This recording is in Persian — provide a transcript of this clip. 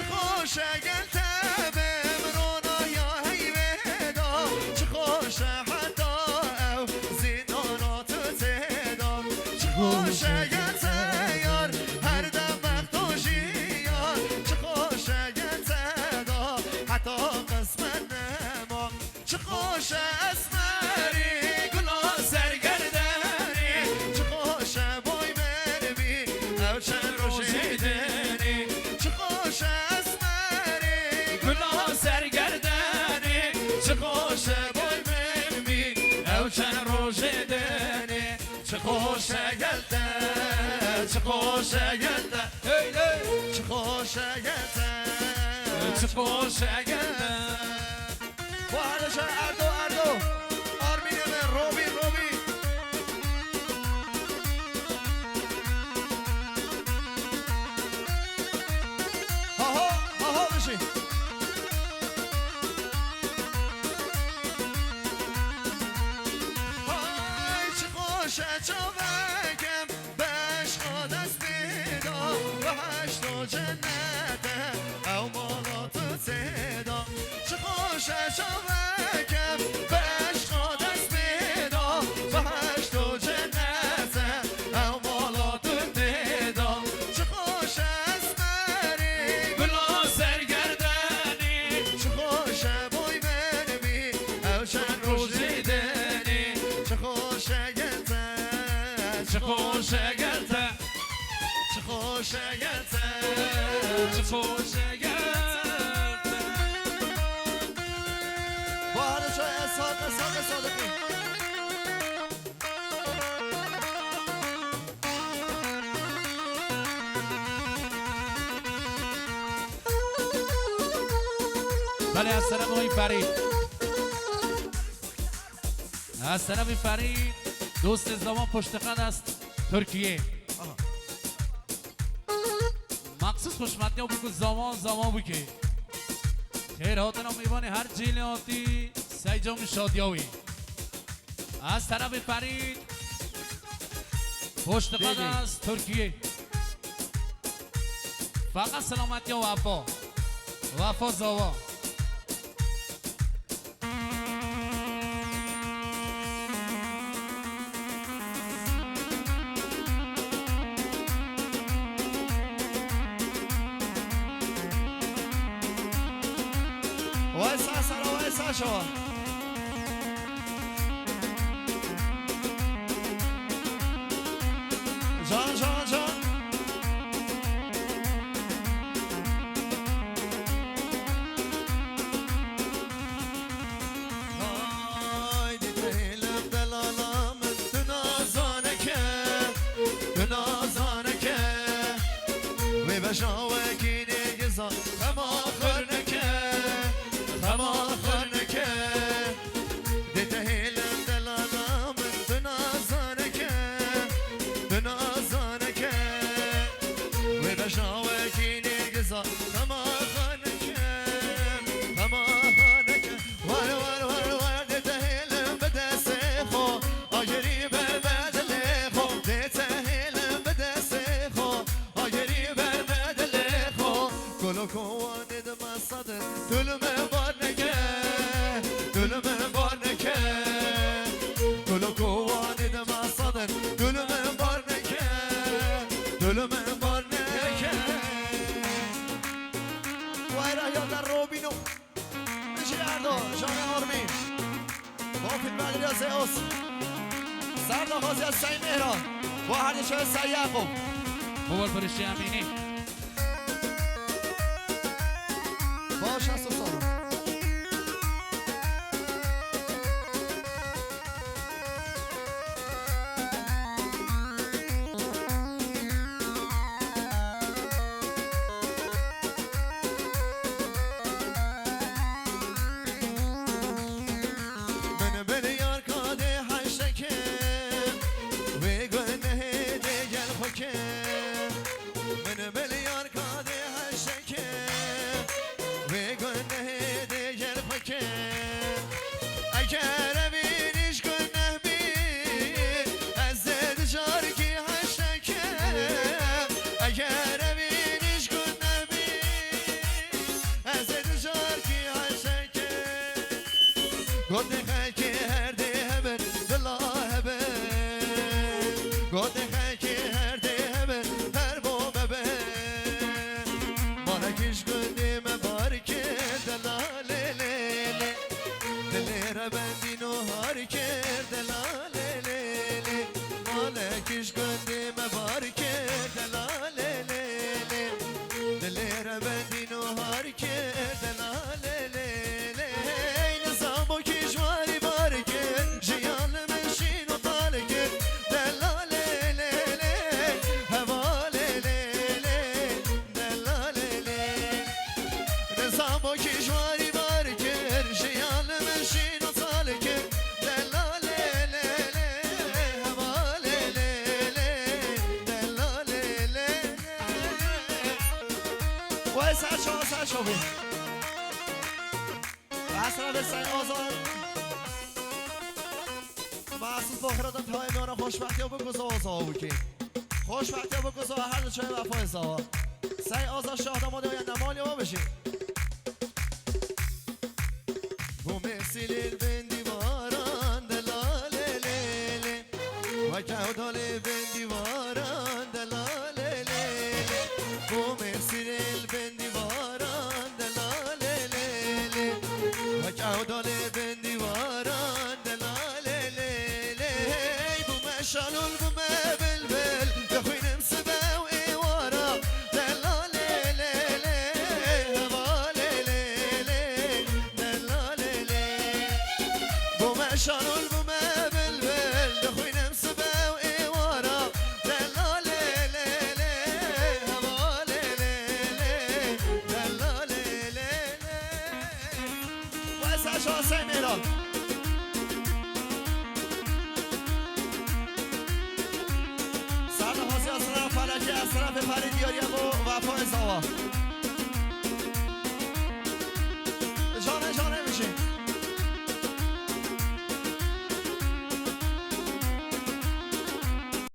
خوشه گلته بمرونا یا هیویدا چه خوشه حتی او زیدانات تیدا چه خوشه گلته یار هر دم وقتوشی یار چه خوشه گلته دا حتی قسمت نما چه خوشه اسمری گلا سرگردنی چه خوشه بای منبی او چند روشی دنی چه خوشه اسمری گلا سرگردنی چه خوشه بای منبی او چند روشی دنی چه خوشه گلده چه خوشه گلده چه خوشه گلده چه خوشه گلده وحدش اردو آرمین من روبی ها بشی های چه خوشه چاوکم بش خود از بیدا بهشت و جنته او مالات زیدا چه خوشه چاوکم بش خود از بیدا بهشت و جنته او مالات دیدا چه خوشه اسمری گلا سرگردنی چه خوشه بوی منبی او چند روزی دنی چه خوشه گلته چه خوشه گلته چه خوشه گلته چه خوشه گلته با هر جای صادقی بله از طرف آقای فرید از طرف فرید دوست زمان پشتخند است ترکیه مخصوص خوشمدنی ها بکن زمان بکن خیراتن ها میبانی هر جیلیاتی سیجام شادیاوی از طرف فرید پشتخند است ترکیه فقط سلامتی ها وفا زاوا وایسا شما جان های دیدهیلم دلالام دنازانه که وی بشاوکی نیگزان خم آخر نکه دیدهیلم دلالام دنازانه که وی بشاوکی نیگزان خم آخر نکه وار دیدهیلم بدست خو آگری بر بدل خو دیدهیلم بدست خو آگری بر بدل خو گلو کوانی دمستد دلم بار نکه گلو کوانی دمستد دلم بار نکه وایرا یادر روبینو نشیردو جان آرمین با فیلم بگریا زیوس سرداخازی از سعی مهران با هر یه شوه سعی یعقوب موبایل فرشته امینی باش هست و سارم من بر یار کاده هشتکه و گنه دیگل خوکه من گوده خیکی هر دی هبن دلا هبن گوده خیکی هر دی هبن هر بو ببن مالکش گندی مبارکه دلا لیلی دلی را بندین و هاری کرد دلا لیلی مالکش گندی مبارکه دلا لیلی دلی را بندین و هاری کرد دلا لیلی نظام و کشوری بارکه جیان مشین و تالکه دلا لیلی هوا لیلی دلا لیلی نظام و کشوری بارکه جیان مشین و تالکه دلا لیلی هوا لیلی دلا لیلی وای سر شو بی اصلا به سعی آزاد محسوس بخیرات تای میانه خوشبختی و بگذا آزا بکی خوشبختی و بگذا هر دو چای وفای زوا سعی آزاد شاهد آماده باید نمالی ما بشید بو مثل البن دیواران دلال لیلی و کهدال بن دیواران دلال لیلی بو مثل البن دیواران دلال لیلی و کهدال بن دیواران دلال لیلی بو مشالول بو مبلبل بخوینم سبه و ایوارا دلال لیلی هوا لیلی دلال لیلی بو مشالول بو مبلبل بخوینم سبه و ایوارا دلال لیلی هوا لیلی دلال لیلی واسه شاسه میران سرد حاضی از طرف فلکی از طرف پریدیاری و وفای زوا